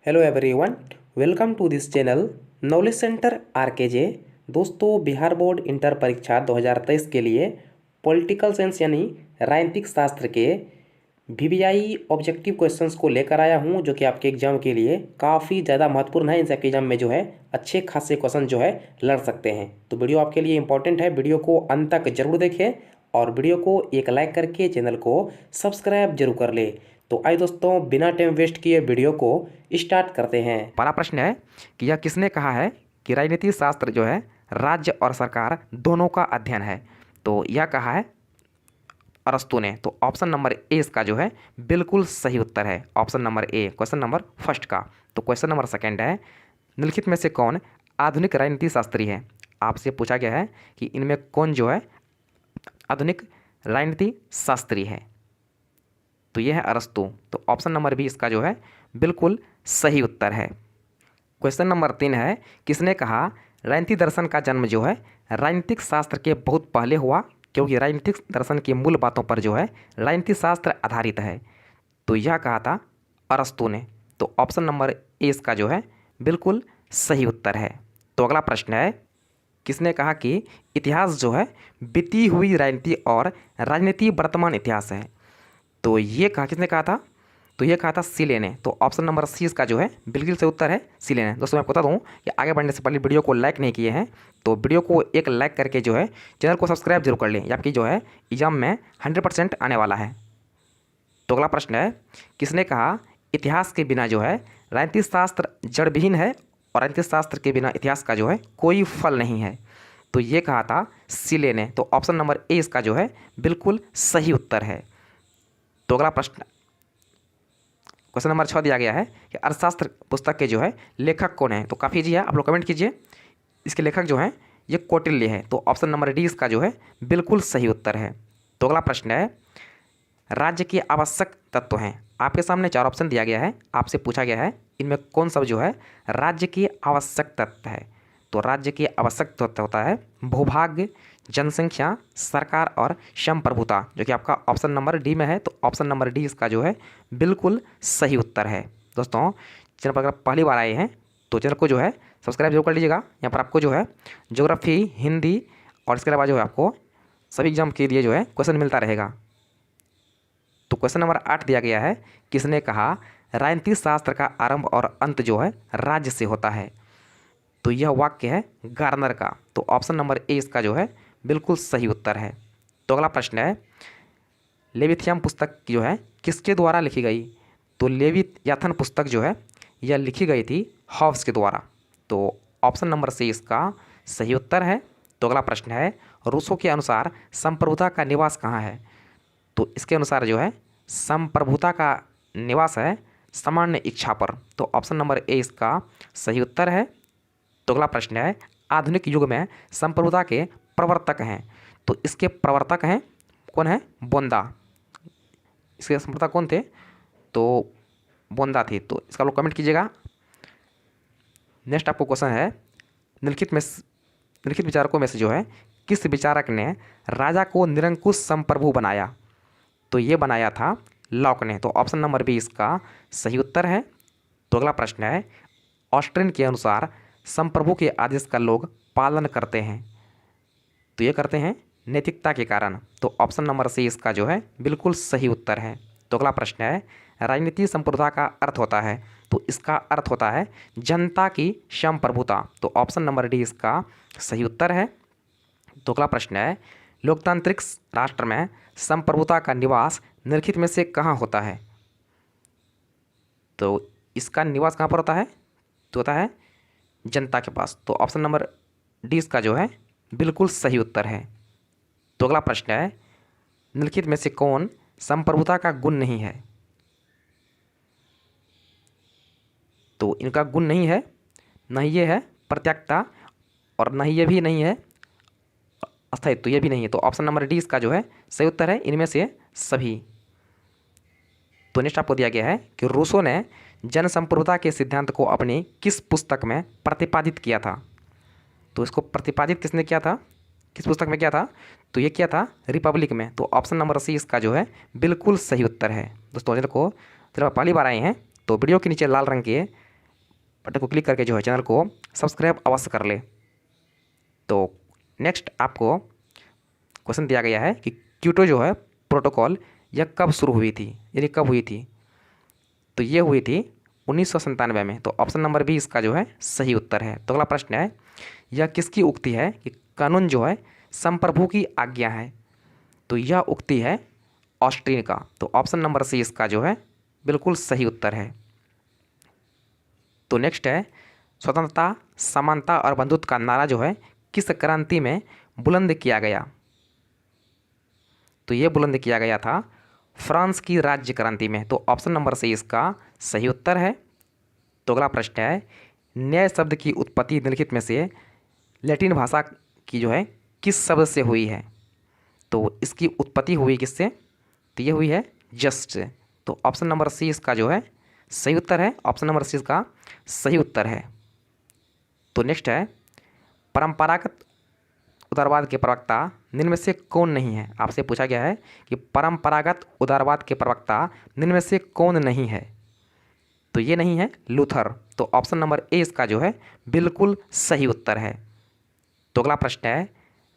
Hello everyone, welcome to this channel knowledge centre RKJ. दोस्तों, Bihar board inter परीक्षा 2023 के लिए पॉलिटिकल साइंस यानी राजनीतिक शास्त्र के वीवीआई ऑब्जेक्टिव क्वेश्चंस को लेकर आया हूं, जो कि आपके एग्जाम के लिए काफ़ी ज़्यादा महत्वपूर्ण है। इन सबके एग्जाम में जो है अच्छे खासे क्वेश्चन जो है लड़ सकते हैं। तो वीडियो आपके लिए इंपॉर्टेंट है, वीडियो को अंत तक जरूर देखें और वीडियो को एक लाइक करके चैनल को सब्सक्राइब जरूर कर ले। तो आइए दोस्तों, बिना टाइम वेस्ट किए वीडियो को स्टार्ट करते हैं। पहला प्रश्न है कि यह किसने कहा है कि राजनीति शास्त्र जो है राज्य और सरकार दोनों का अध्ययन है। तो यह कहा है अरस्तु ने। तो ऑप्शन नंबर ए इसका जो है बिल्कुल सही उत्तर है। Option number A question number first का। तो क्वेश्चन नंबर सेकंड है, निम्नलिखित में से कौन आधुनिक राजनीति शास्त्री है। आपसे पूछा गया है कि इनमें कौन जो है आधुनिक राजनीति शास्त्री है। तो यह है अरस्तु। तो ऑप्शन नंबर बी इसका जो है बिल्कुल सही उत्तर है। क्वेश्चन नंबर 3 है, किसने कहा राजनीति दर्शन का जन्म जो है राजनीतिक शास्त्र के बहुत पहले हुआ, क्योंकि राजनीतिक दर्शन की मूल बातों पर जो है राजनीति शास्त्र आधारित है। तो यह कहा था अरस्तु ने। तो ऑप्शन नंबर ए इसका जो है बिल्कुल सही उत्तर है। तो अगला प्रश्न है, किसने कहा कि इतिहास जो है बीती हुई राजनीति और राजनीति वर्तमान इतिहास है। तो ये कहा किसने कहा था? तो ये कहा था सिले ने। तो ऑप्शन नंबर सी इसका जो है बिल्कुल सही उत्तर है, सिले ने। दोस्तों मैं आपको बता दूं कि आगे बढ़ने से पहले वीडियो को लाइक नहीं किए हैं तो वीडियो को एक लाइक करके जो है चैनल को सब्सक्राइब जरूर कर लें। ये आपकी जो है एग्जाम में 100% आने वाला है। तो अगला प्रश्न है, किसने कहा इतिहास के बिना जो है राजनीतिक शास्त्र जड़ विहीन है और राजनीतिक शास्त्र के बिना इतिहास का जो है कोई फल नहीं है। तो ये कहा था सिले ने। तो ऑप्शन नंबर ए इसका जो है बिल्कुल सही उत्तर है। तो अगला प्रश्न क्वेश्चन नंबर 6 दिया गया है कि अर्थशास्त्र पुस्तक के जो है लेखक कौन है। तो काफ़ी इजी है, आप लोग कमेंट कीजिए। इसके लेखक जो हैं ये कौटिल्य है। तो ऑप्शन नंबर डी इसका जो है बिल्कुल सही उत्तर है। तो अगला प्रश्न है, राज्य के आवश्यक तत्व हैं। आपके सामने 4 ऑप्शन दिया गया है, आपसे पूछा गया है इनमें कौन सा जो है राज्य के आवश्यक तत्व है। तो राज्य के आवश्यक तत्व होता है भूभाग्य, जनसंख्या, सरकार और संप्रभुता, जो कि आपका ऑप्शन नंबर डी में है। तो ऑप्शन नंबर डी इसका जो है बिल्कुल सही उत्तर है। दोस्तों चैनल पर अगर पहली बार आए हैं तो चैनल को जो है सब्सक्राइब जरूर कर लीजिएगा। यहाँ पर आपको जो है ज्योग्राफी, हिंदी और इसके अलावा जो है आपको सभी एग्जाम के लिए जो है क्वेश्चन मिलता रहेगा। तो क्वेश्चन नंबर 8 दिया गया है, किसने कहा राजनीतिक शास्त्र का आरंभ और अंत जो है राज्य से होता है। तो यह वाक्य है गार्नर का। तो ऑप्शन नंबर ए इसका जो है बिल्कुल सही उत्तर है। तो अगला प्रश्न है, लेविथियम पुस्तक जो है किसके द्वारा लिखी गई। तो लेवियाथन पुस्तक जो है यह लिखी गई थी हॉब्स के द्वारा। तो ऑप्शन नंबर सी इसका सही उत्तर है। तो अगला प्रश्न है, रूसो के अनुसार संप्रभुता का निवास कहाँ है। तो इसके अनुसार जो है संप्रभुता का निवास है सामान्य इच्छा पर। तो ऑप्शन नंबर ए इसका सही उत्तर है। तो अगला प्रश्न है, आधुनिक युग में संप्रभुता के प्रवर्तक हैं। तो इसके प्रवर्तक हैं कौन है? बोंदा। इसके संप्रभुता कौन थे? तो बोंदा थी। तो इसका लोग कमेंट कीजिएगा। नेक्स्ट आपको क्वेश्चन है, निम्नलिखित विचारकों में से जो है किस विचारक ने राजा को निरंकुश संप्रभु बनाया। तो ये बनाया था लॉक ने। तो ऑप्शन नंबर बी इसका सही उत्तर है। तो अगला प्रश्न है, ऑस्ट्रेन के अनुसार संप्रभु के आदेश का लोग पालन करते हैं। तो ये करते हैं नैतिकता के कारण। तो ऑप्शन नंबर सी इसका जो है बिल्कुल सही उत्तर है। तो अगला प्रश्न है, राजनीति संप्रभुता का अर्थ होता है। तो इसका अर्थ होता है जनता की संप्रभुता। तो ऑप्शन नंबर डी इसका सही उत्तर है। तो अगला प्रश्न है, लोकतांत्रिक राष्ट्र में संप्रभुता का निवास निम्नलिखित में से कहाँ होता है। तो इसका निवास कहाँ पर होता है? तो होता है जनता के पास। तो ऑप्शन नंबर डी इसका जो है बिल्कुल सही उत्तर है। तो अगला प्रश्न है, निम्नलिखित में से कौन संप्रभुता का गुण नहीं है। तो इनका गुण नहीं है, न ही ये है प्रत्यक्षता और न ही ये भी नहीं है अस्थायित्व, ये भी नहीं है। तो ऑप्शन नंबर डी इसका जो है सही उत्तर है इनमें से सभी। तो नेक्स्ट आपको दिया गया है कि रूसो ने जनसंप्रभुता के सिद्धांत को अपनी किस पुस्तक में प्रतिपादित किया था। तो इसको प्रतिपादित किसने किया था, किस पुस्तक में किया था? तो ये किया था रिपब्लिक में। तो ऑप्शन नंबर सी इसका जो है बिल्कुल सही उत्तर है। दोस्तों चैनल को जब आप पहली बार आए हैं तो वीडियो के नीचे लाल रंग के बटन को क्लिक करके जो है चैनल को सब्सक्राइब अवश्य कर ले। तो नेक्स्ट आपको क्वेश्चन दिया गया है कि क्योटो जो है प्रोटोकॉल यह कब शुरू हुई थी, यानी कब हुई थी। तो ये हुई थी 1997 में। तो ऑप्शन नंबर बी इसका जो है सही उत्तर है। तो अगला प्रश्न है, यह किसकी उक्ति है कि कानून जो है संप्रभु की आज्ञा है। तो यह उक्ति है ऑस्ट्रीन का। तो ऑप्शन नंबर सी इसका जो है बिल्कुल सही उत्तर है। तो नेक्स्ट है, स्वतंत्रता, समानता और बंधुत्व का नारा जो है किस क्रांति में बुलंद किया गया। तो ये बुलंद किया गया था फ्रांस की राज्य क्रांति में। तो ऑप्शन नंबर सी इसका सही उत्तर है। तो अगला प्रश्न है, न्याय शब्द की उत्पत्ति निम्नलिखित में से लैटिन भाषा की जो है किस शब्द से हुई है। तो इसकी उत्पत्ति हुई किससे, तो ये हुई है जस्ट से। तो ऑप्शन नंबर सी इसका जो है सही उत्तर है। ऑप्शन नंबर सी इसका सही उत्तर है। तो नेक्स्ट है, परंपरागत उदारवाद के प्रवक्ता निम्न में से कौन नहीं है। आपसे पूछा गया है कि परंपरागत उदारवाद के प्रवक्ता निम्न में से कौन नहीं है। तो ये नहीं है लूथर। तो ऑप्शन नंबर ए इसका जो है बिल्कुल सही उत्तर है। तो अगला प्रश्न है,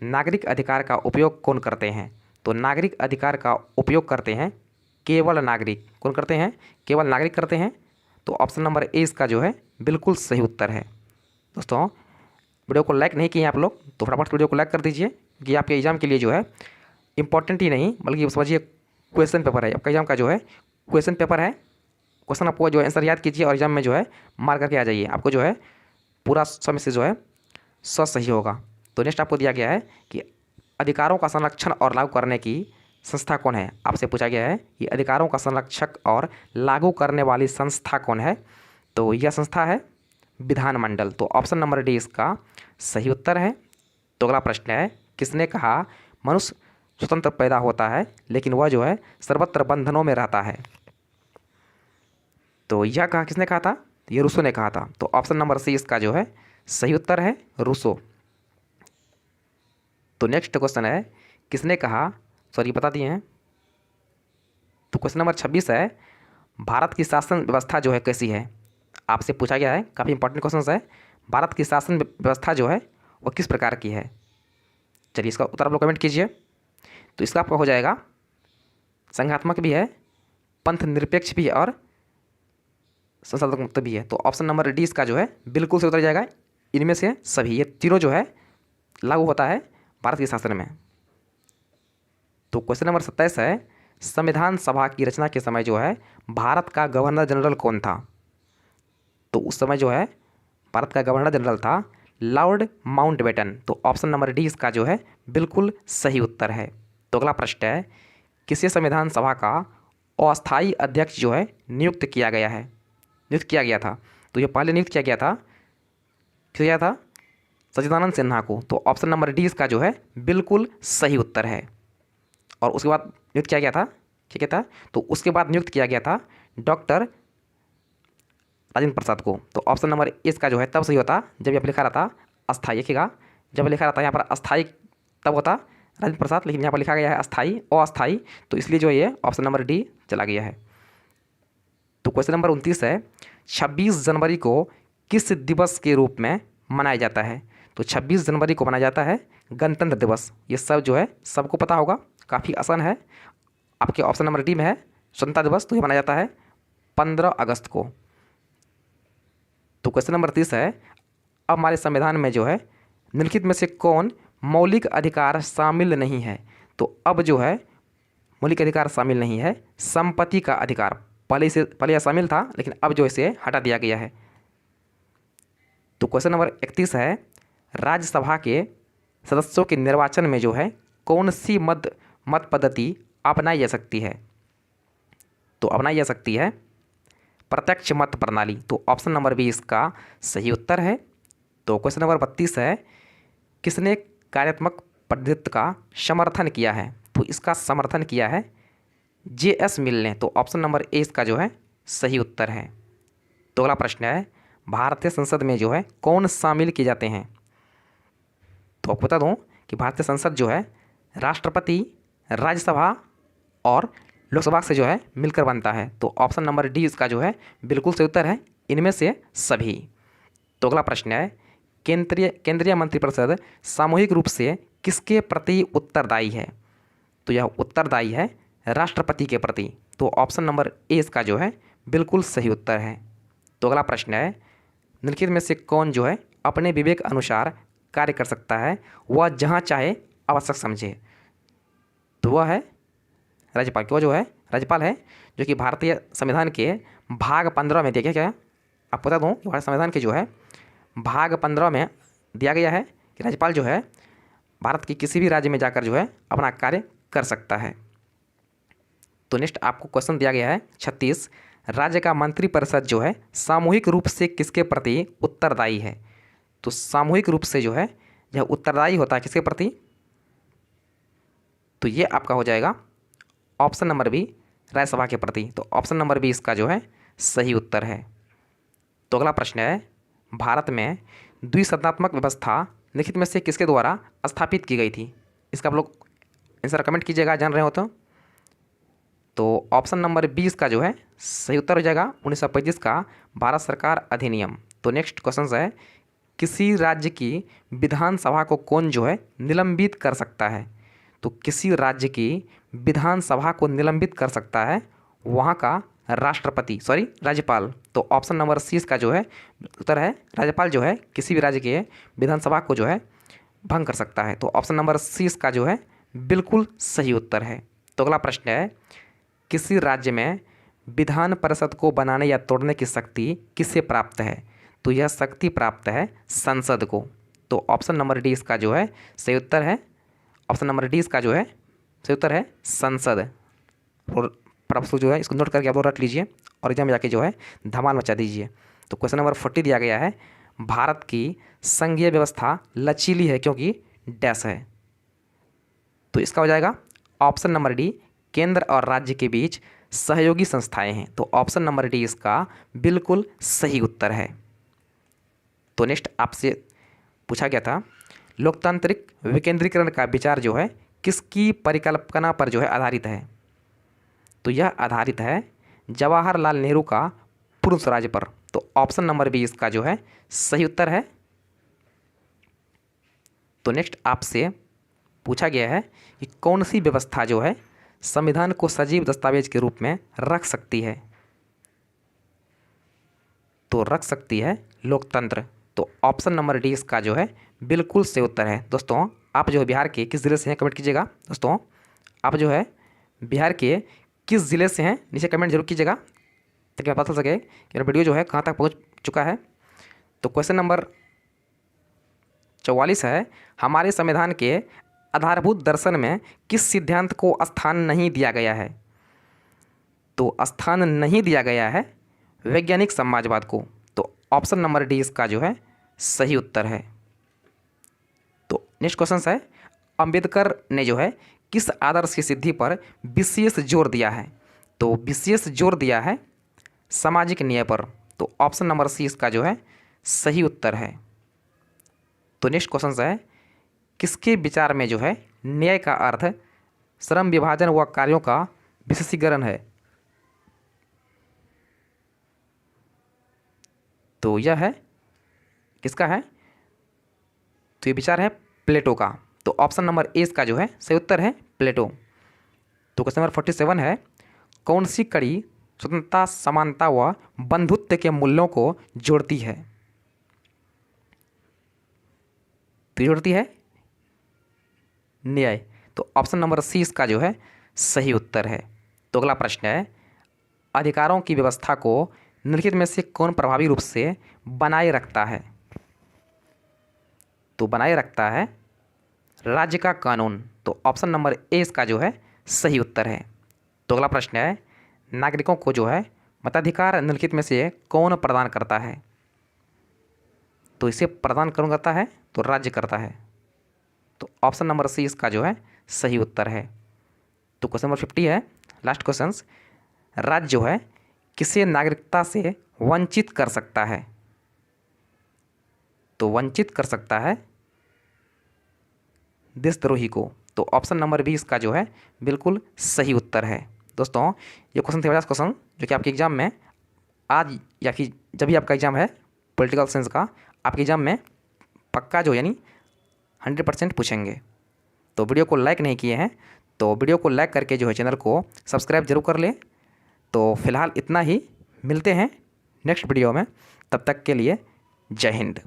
नागरिक अधिकार का उपयोग कौन करते हैं। तो नागरिक अधिकार का उपयोग करते हैं केवल नागरिक। कौन करते हैं, केवल नागरिक करते हैं। तो ऑप्शन नंबर ए इसका जो है बिल्कुल सही उत्तर है। दोस्तों वीडियो को लाइक नहीं किए आप लोग तो फटाफट वीडियो को लाइक कर दीजिए, कि आपके एग्जाम के लिए जो है इंपॉर्टेंट ही नहीं बल्कि समझिए क्वेश्चन पेपर है। आपका एग्जाम का जो है क्वेश्चन पेपर है। क्वेश्चन आपको जो है आंसर याद कीजिए और एग्जाम में जो है मार्क करके आ जाइए। आपको जो है पूरा समय से जो है सही होगा। तो नेक्स्ट आपको दिया गया है कि अधिकारों का संरक्षण और लागू करने की संस्था कौन है। आपसे पूछा गया है कि अधिकारों का संरक्षक और लागू करने वाली संस्था कौन है। तो यह संस्था है विधानमंडल। तो ऑप्शन नंबर डी इसका सही उत्तर है। तो अगला प्रश्न है, किसने कहा मनुष्य स्वतंत्र पैदा होता है लेकिन वह जो है सर्वत्र बंधनों में रहता है। तो यह कहा किसने कहा था, ये रूसो ने कहा था। तो ऑप्शन नंबर सी इसका जो है सही उत्तर है, रूसो। तो नेक्स्ट क्वेश्चन है, किसने कहा, सॉरी बता दिए हैं। तो क्वेश्चन नंबर 26 है, भारत की शासन व्यवस्था जो है कैसी है। आपसे पूछा गया है, काफ़ी इंपॉर्टेंट क्वेश्चन है। भारत की शासन व्यवस्था जो है वो किस प्रकार की है। चलिए इसका उत्तर आप लोग कमेंट कीजिए। तो इसका आपका हो जाएगा संघात्मक भी है, पंथ निरपेक्ष भी है और संसद मुक्त भी है। तो ऑप्शन नंबर डी इसका जो है बिल्कुल से उतर जाएगा। इनमें से सभी ये तीनों जो है लागू होता है भारत के शासन में। तो क्वेश्चन नंबर 27 है, संविधान सभा की रचना के समय जो है भारत का गवर्नर जनरल कौन था। तो उस समय जो है भारत का गवर्नर जनरल था लॉर्ड माउंटबेटन। तो ऑप्शन नंबर डी इसका जो है बिल्कुल सही उत्तर है। तो अगला प्रश्न है, किसी संविधान सभा का अस्थायी अध्यक्ष जो है नियुक्त किया गया था। तो ये पहले नियुक्त किया गया था, किया गया था सच्चिदानंद सिन्हा को। तो ऑप्शन नंबर डी इसका जो है बिल्कुल सही उत्तर है। और उसके बाद नियुक्त किया गया था, ठीक है था, तो उसके बाद नियुक्त किया गया था डॉक्टर राजेंद्र प्रसाद को। तो ऑप्शन नंबर इसका जो है तब सही होता जब यहाँ पर लिखा रहता अस्थायी। देखिएगा जब लिखा रहता यहाँ पर अस्थायी तब होता राजेंद्र प्रसाद, लेकिन यहाँ पर लिखा गया है अस्थायी अस्थायी, तो इसलिए जो ये ऑप्शन नंबर डी चला गया है। तो क्वेश्चन नंबर 29 है, 26 जनवरी को किस दिवस के रूप में मनाया जाता है। तो 26 जनवरी को मनाया जाता है गणतंत्र दिवस। ये सब जो है सबको पता होगा, काफ़ी आसान है। आपके ऑप्शन नंबर डी में है स्वतंत्रता दिवस, तो ये मनाया जाता है 15 अगस्त को। तो क्वेश्चन नंबर 30 है, अब हमारे संविधान में जो है निम्नलिखित में से कौन मौलिक अधिकार शामिल नहीं है। तो अब जो है मौलिक अधिकार शामिल नहीं है संपत्ति का अधिकार। पहले यह शामिल था लेकिन अब जो इसे हटा दिया गया है। तो क्वेश्चन नंबर 31 है, राज्यसभा के सदस्यों के निर्वाचन में जो है कौन सी मत पद्धति अपनाई जा सकती है। तो अपनाई जा सकती है प्रत्यक्ष मत प्रणाली। तो ऑप्शन नंबर बी इसका सही उत्तर है। तो क्वेश्चन नंबर 32 है, किसने कार्यात्मक प्रतिनिधित्व का समर्थन किया है। तो इसका समर्थन किया है जे.एस. मिल ने। तो ऑप्शन नंबर ए इसका जो है सही उत्तर है। तो अगला प्रश्न है, भारतीय संसद में जो है कौन शामिल किए जाते हैं। तो आपको बता दूं कि भारतीय संसद जो है राष्ट्रपति, राज्यसभा और लोकसभा से जो है मिलकर बनता है। तो ऑप्शन नंबर डी इसका जो है बिल्कुल सही उत्तर है, इनमें से सभी। तो अगला प्रश्न है, केंद्रीय मंत्रिपरिषद सामूहिक रूप से किसके प्रति उत्तरदायी है? तो यह उत्तरदायी है राष्ट्रपति के प्रति। तो ऑप्शन नंबर ए इसका जो है बिल्कुल सही उत्तर है। तो अगला प्रश्न है, निम्नलिखित में से कौन जो है अपने विवेक अनुसार कार्य कर सकता है, वह जहाँ चाहे आवश्यक समझे? तो वह है राज्यपाल। क्यों जो है राज्यपाल है, जो कि भारतीय संविधान के भाग 15 में दिया गया। क्या आपको बता दूँ, भारतीय संविधान के जो है भाग 15 में दिया गया है कि राज्यपाल जो है भारत के किसी भी राज्य में जाकर जो है अपना कार्य कर सकता है। तो नेक्स्ट आपको क्वेश्चन दिया गया है 36, राज्य का मंत्रिपरिषद जो है सामूहिक रूप से किसके प्रति उत्तरदायी है? तो सामूहिक रूप से जो है यह उत्तरदायी होता है किसके प्रति? तो ये आपका हो जाएगा ऑप्शन नंबर बी, राज्यसभा के प्रति। तो ऑप्शन नंबर बी इसका जो है सही उत्तर है। तो अगला प्रश्न है, भारत में द्विसदनात्मक व्यवस्था निम्नलिखित में से किसके द्वारा स्थापित की गई थी? इसका आप लोग आंसर कमेंट कीजिएगा जान रहे हो तो ऑप्शन नंबर 20 का जो है सही उत्तर हो जाएगा 1935 का भारत सरकार अधिनियम। तो नेक्स्ट क्वेश्चन है, किसी राज्य की विधानसभा को कौन जो है निलंबित कर सकता है? तो किसी राज्य की विधानसभा को निलंबित कर सकता है वहाँ का राज्यपाल। तो ऑप्शन नंबर सी इसका जो है उत्तर है, राज्यपाल जो है किसी भी राज्य के विधानसभा को जो है भंग कर सकता है। तो ऑप्शन नंबर सी इसका जो है बिल्कुल सही उत्तर है। तो अगला प्रश्न है, किसी राज्य में विधान परिषद को बनाने या तोड़ने की शक्ति किससे प्राप्त है? तो यह शक्ति प्राप्त है संसद को। तो ऑप्शन नंबर डी इसका जो है सही उत्तर है। ऑप्शन नंबर डी इसका जो है सही उत्तर है संसद। और प्रश्न जो है इसको नोट करके आप लोग रट लीजिए और एग्जाम में जाके जो है धमाल मचा दीजिए। तो क्वेश्चन नंबर 40 दिया गया है, भारत की संघीय व्यवस्था लचीली है क्योंकि डैश है। तो इसका हो जाएगा ऑप्शन नंबर डी, केंद्र और राज्य के बीच सहयोगी संस्थाएं हैं। तो ऑप्शन नंबर डी इसका बिल्कुल सही उत्तर है। तो नेक्स्ट आपसे पूछा गया था, लोकतांत्रिक विकेंद्रीकरण का विचार जो है किसकी परिकल्पना पर जो है आधारित है? तो यह आधारित है जवाहरलाल नेहरू का पूर्ण स्वराज पर। तो ऑप्शन नंबर बी इसका जो है सही उत्तर है। तो नेक्स्ट आपसे पूछा गया है कि कौन सी व्यवस्था जो है संविधान को सजीव दस्तावेज के रूप में रख सकती है? तो रख सकती है लोकतंत्र। तो ऑप्शन नंबर डी इसका जो है बिल्कुल सही उत्तर है। दोस्तों आप जो है बिहार के किस ज़िले से हैं कमेंट कीजिएगा। दोस्तों आप जो है बिहार के किस ज़िले से हैं नीचे कमेंट जरूर कीजिएगा ताकि पता चल सके कि मेरा वीडियो जो है कहाँ तक पहुँच चुका है। तो क्वेश्चन नंबर 44 है, हमारे संविधान के आधारभूत दर्शन में किस सिद्धांत को स्थान नहीं दिया गया है? तो स्थान नहीं दिया गया है वैज्ञानिक समाजवाद को। तो ऑप्शन नंबर डी इसका जो है सही उत्तर है। तो नेक्स्ट क्वेश्चन है, अंबेडकर ने जो है किस आदर्श की सिद्धि पर विशेष जोर दिया है? तो विशेष जोर दिया है सामाजिक न्याय पर। तो ऑप्शन नंबर सी इसका जो है सही उत्तर है। तो नेक्स्ट क्वेश्चन है, किसके विचार में जो है न्याय का अर्थ श्रम विभाजन व कार्यों का विशेषीकरण है? तो यह है किसका है? तो ये विचार है प्लेटो का। तो ऑप्शन नंबर ए इसका जो है सही उत्तर है प्लेटो। तो क्वेश्चन नंबर 47 है, कौन सी कड़ी स्वतंत्रता, समानता व बंधुत्व के मूल्यों को जोड़ती है? तो जोड़ती है न्याय। तो ऑप्शन नंबर सी इसका जो है सही उत्तर है। तो अगला प्रश्न है, अधिकारों की व्यवस्था को निम्नलिखित में से कौन प्रभावी रूप से बनाए रखता है? तो बनाए रखता है राज्य का कानून। तो ऑप्शन नंबर ए इसका जो है सही उत्तर है। तो अगला प्रश्न है, नागरिकों को जो है मताधिकार निम्नलिखित में से कौन प्रदान करता है? तो इसे प्रदान कौन करता है? तो राज्य करता है। तो ऑप्शन नंबर सी इसका जो है सही उत्तर है। तो क्वेश्चन नंबर 50 है, लास्ट क्वेश्चन, राज्य जो है किसे नागरिकता से वंचित कर सकता है? तो वंचित कर सकता है देशद्रोही को। तो ऑप्शन नंबर बी इसका जो है बिल्कुल सही उत्तर है। दोस्तों ये क्वेश्चन थे 50 क्वेश्चन जो कि आपके एग्जाम में आज या कि जब भी आपका एग्जाम है पॉलिटिकल साइंस का आपके एग्ज़ाम में पक्का जो यानी 100% पूछेंगे। तो वीडियो को लाइक नहीं किए हैं तो वीडियो को लाइक करके जो है चैनल को सब्सक्राइब जरूर कर लें। तो फिलहाल इतना ही, मिलते हैं नेक्स्ट वीडियो में, तब तक के लिए जय हिंद।